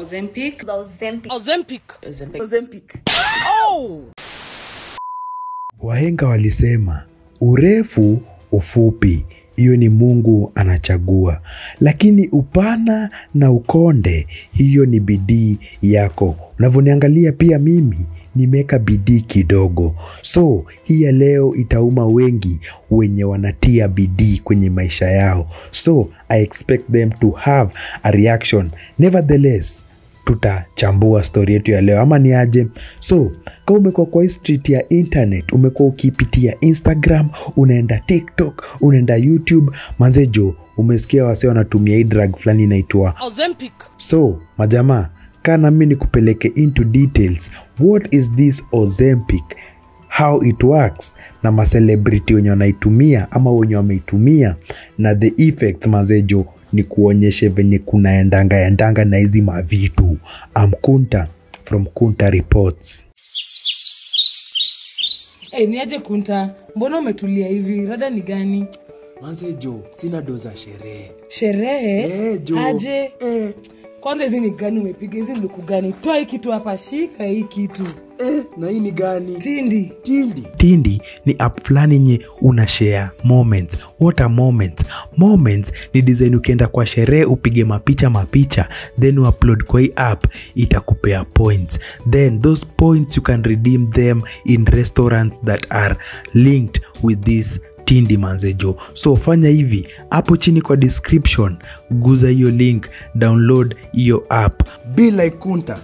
Ozempic. Oh! Wahenga walisema urefu ufupi hiyo ni Mungu anachagua, lakini upana na ukonde hiyo ni bidii yako. Unavyoniangalia pia mimi nimeka bidii kidogo. So hii ya leo itauma wengi wenye wanatia bidii kwenye maisha yao. So I expect them to have a reaction. Nevertheless, tutachambua story yetu ya leo ama ni aje. So kama umekuwa kwa street ya internet, umekuwa ukipitia Instagram, unaenda TikTok, unaenda YouTube, manzejo umesikia wase wanatumia hii drug fulani inaitwa Ozempic. So majamaa, kana mimi nikupeleke into details. What is this Ozempic? How it works? Na ma celebrity wenye wanaitumia ama wenye wameitumia na the effects manzejo ni kuonyeshe venye kunaendanga na hizi mavitu. Kunta from Kunta Reports. Niaje Kunta? Mbona umetulia hivi? Rada ni gani? Manzejo, sina doza sherehe. Sherehe? Jo. Aje? Kwanza hizi ni gani umepiga? Hizi luku gani? Toa hii kitu hapa, shika hii kitu. Na hii ni gani? Tindi ni app fulani nye unashare moments. What are moments? Moments ni design ukienda kwa sherehe upige mapicha then upload kwa hii app itakupea points. Then those points you can redeem them in restaurants that are linked with this Tindi manzejo. So fanya hivi, hapo chini kwa description guza hiyo link, download hiyo app. Be like Kunta,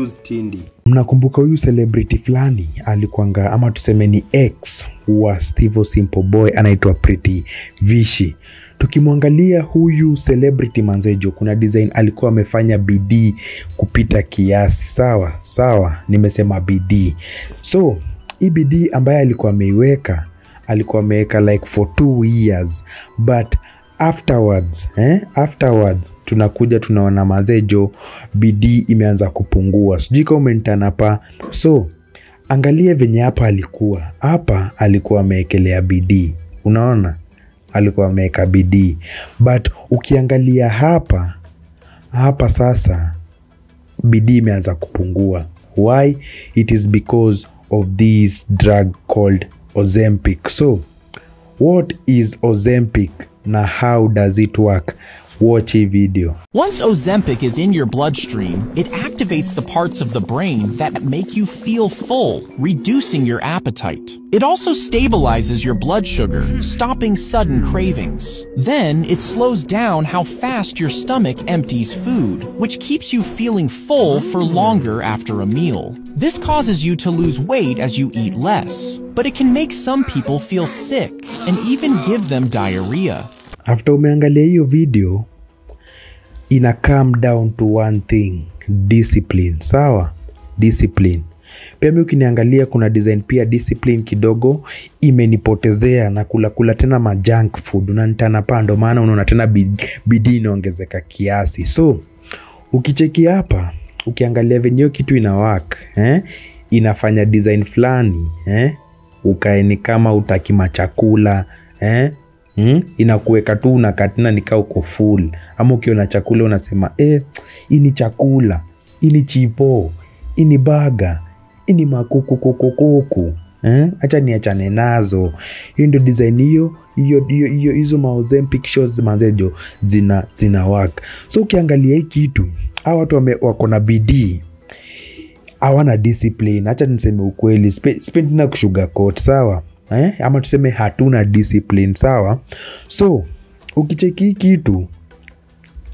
use Tindi. Mnakumbuka huyu celebrity fulani alikuanga ama tuseme ni ex wa Steve Simple Boy, anaitwa Pretty Vishi. Tukimwangalia huyu celebrity manzejo, kuna design alikuwa amefanya bidii kupita kiasi. Sawa, nimesema bidii. So hii bidii ambaye alikuwa ameweka like for 2 years, but afterwards tunakuja tunaona mazejo bidii imeanza kupungua. Sijui kama umenitana pa. So angalia venye hapa alikuwa ameekelea bidii. Unaona? Alikuwa ameweka bidii. But ukiangalia hapa sasa bidii imeanza kupungua. Why? It is because of this drug called Ozempic. So what is Ozempic na how does it work? Watch a video. Once Ozempic is in your bloodstream, it activates the parts of the brain that make you feel full, reducing your appetite. It also stabilizes your blood sugar, stopping sudden cravings. Then it slows down how fast your stomach empties food, which keeps you feeling full for longer after a meal. This causes you to lose weight as you eat less, but it can make some people feel sick and even give them diarrhea. After umeangalia hiyo video, ina calm down to one thing, discipline. Sawa? Discipline. Pia mimi ukiniangalia kuna design pia discipline kidogo imenipotezea na kula tena ma junk food. Unanitana pa, ndo maana unaona tena bidii inaongezeka kiasi. So ukicheki hapa, ukiangalia venye kitu ina work, inafanya design fulani, ukae ni kama utaki machakula, inakuweka tu unakatina nikao uko full. Ama ukiona chakula unasema hii ni chakula, hii ni chipo, hii ni burger, hii ni makuku, acha niachane nazo. Hiyo ndio design hizo ma Ozempic shots manzejo zina work. So ukiangalia hii kitu, hawa watu wako na bidii, hawana discipline. Acha niseme ukweli, spend na kusugarcoat. Sawa? Ama tuseme hatuna discipline. Sawa? So ukicheki kitu,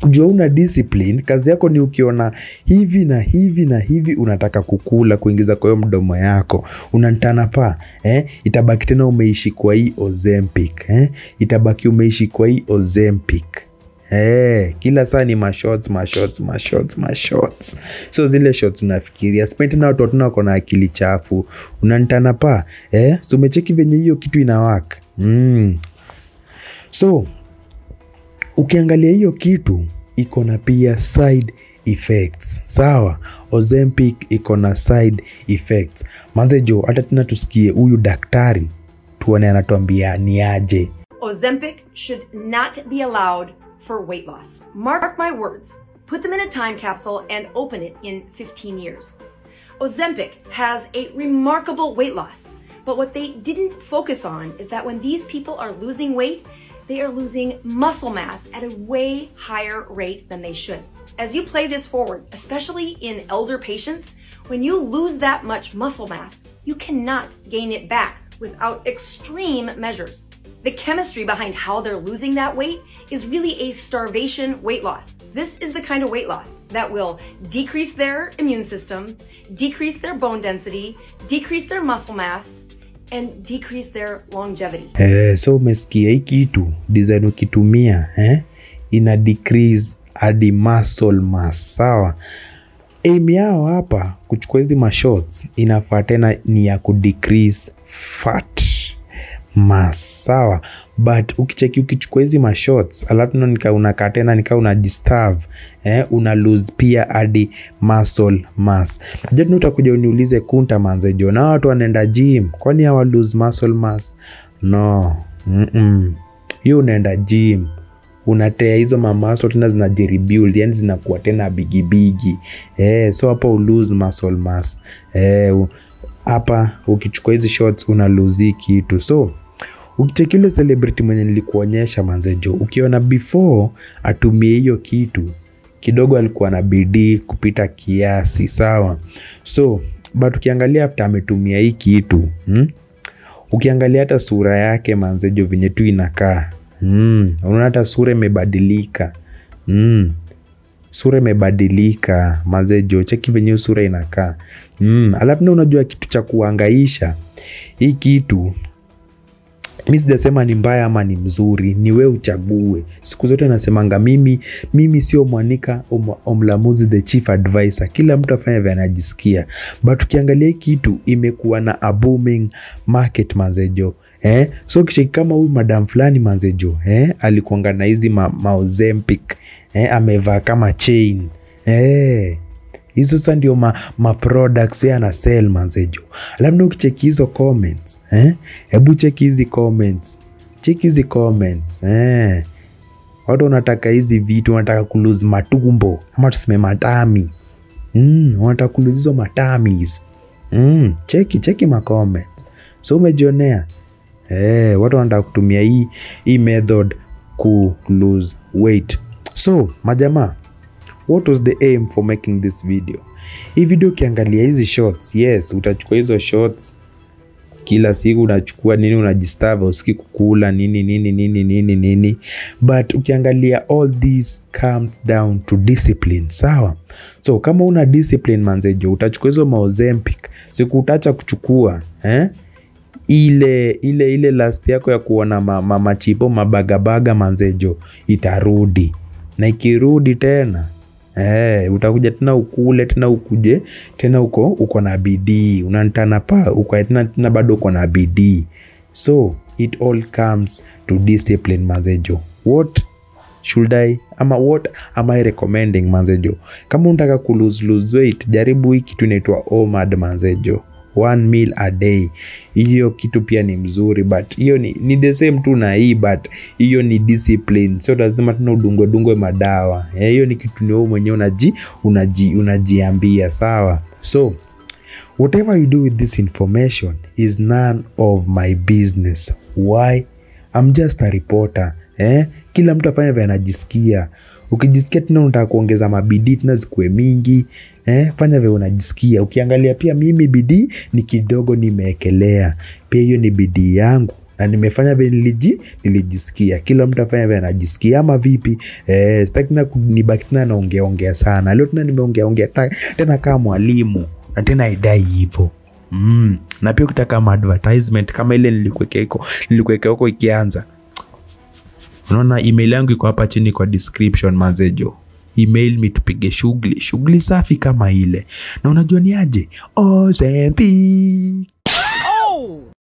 jua una discipline, kazi yako ni ukiona hivi na hivi unataka kukula kuingiza kwa hiyo mdomo yako, unanitana pa, itabaki tena umeishi kwa hii Ozempic, itabaki umeishi kwa hii Ozempic. Kila saa ni mashots. So zile shots unafikiria, spend na watu wako na akili chafu, unanitana pa, so umecheki venye hiyo kitu ina work. So ukiangalia hiyo kitu iko na pia side effects. Sawa? Ozempic iko na side effects. Manzejo, hata tena tusikie huyu daktari tuone anatuambia ni aje. Ozempic should not be allowed for weight loss. Mark my words. put them in a time capsule, and open it in 15 years. Ozempic has a remarkable weight loss, but what they didn't focus on is that when these people are losing weight, they are losing muscle mass at a way higher rate than they should. As you play this forward, especially in elder patients, when you lose that much muscle mass, you cannot gain it back without extreme measures. The chemistry behind how they're losing that weight is really a starvation weight loss. This is the kind of weight loss that will decrease their immune system, decrease their bone density, decrease their muscle mass, and decrease their longevity. So umesikia hii kitu design ukitumia ina decrease hadi muscle mass, sawa? Aim yao hapa kuchukua hizi mashots inafaa tena ni ya kudecrease fat mass, sawa? But ukichukua hizi mashots alafu unakaa tena nika una disturb una lose pia hadi muscle mass. Je, utakuja uniulize Kunta manzejo, na watu wanaenda gym kwani hawa lose muscle mass? No. Hiyo unaenda gym unatea hizo mamaso tena zinajirebuild, yani zinakuwa tena bigi. So hapa lose muscle mass. Hapa ukichukua hizi shots una lose kitu. So ukicheki ile celebrity mwenye nilikuonyesha manzejo, ukiona before atumie hiyo kitu kidogo alikuwa na bidii kupita kiasi, sawa? So but ukiangalia after ametumia hii kitu ukiangalia hata sura yake manzejo venye tu inakaa, unaona hata sura imebadilika. Sura imebadilika manzejo, cheki venye sura inakaa. Alafu unajua kitu cha kuhangaisha hii kitu, mimi sijasema ni mbaya ama ni mzuri, ni wewe uchague. Siku zote nasemanga mimi sio mwanika omlamuzi the chief advisor. Kila mtu afanye vile anajisikia. But ukiangalia hii kitu imekuwa na a booming market manzejo. So kishiki kama huyu madam fulani manzejo, alikuanga na hizi Ozempic, amevaa kama chain. Hizo sasa ndio ma products ana sell manzejo. Labda ukicheki hizo comments, hebu cheki hizi comments. Cheki hizi comments, watu wanataka hizi vitu, wanataka kulose matumbo ama tuseme matami. Wanataka kulose hizo matamis. Cheki ma comments. So umejionea watu wanataka kutumia hii method ku lose weight. So majamaa, what was the aim for making this video? Hii video ukiangalia hizi shots, yes, utachukua hizo shots kila siku, unachukua nini, unajisturb, usiki kukula nini. But ukiangalia all this comes down to discipline, sawa? So kama una discipline manzejo, utachukua hizo Ozempic, siku utacha kuchukua ile last yako ya kuona machipo mabagabaga manzejo itarudi. Na ikirudi tena utakuja tena ukule tena ukuje tena uko na bidii, unantana pa uko tena bado uko na bidii. So it all comes to discipline manzejo. What am I recommending manzejo? Kama unataka ku lose weight, jaribu hii kitu inaitwa OMAD manzejo, 1 meal a day. Hiyo kitu pia ni mzuri, but hiyo ni the same tu na hii, but hiyo ni discipline. So lazima tuna udungwe madawa. Hiyo ni kitu ni wewe mwenyewe unajiambia, sawa? So whatever you do with this information is none of my business. Why? I'm just a reporter. Kila mtu afanye vile anajisikia. Ukijisikia tena unataka kuongeza mabidii tena zikuwe mingi, fanya vile unajisikia. Ukiangalia pia mimi bidii ni kidogo nimeekelea. Pia hiyo ni bidii yangu na nimefanya vile nilijisikia. Kila mtu afanye vile anajisikia, ama vipi? Sitaki na nibaki tena naongea sana. Leo tena nimeongea tena kama mwalimu na tena idai hivyo. Na pia ukitaka advertisement kama ile nilikuwekea huko ikianza, unaona email yangu iko hapa chini kwa description manzejo. Email me tupige shughuli safi kama ile. Na unajua ni aje? Ozempic.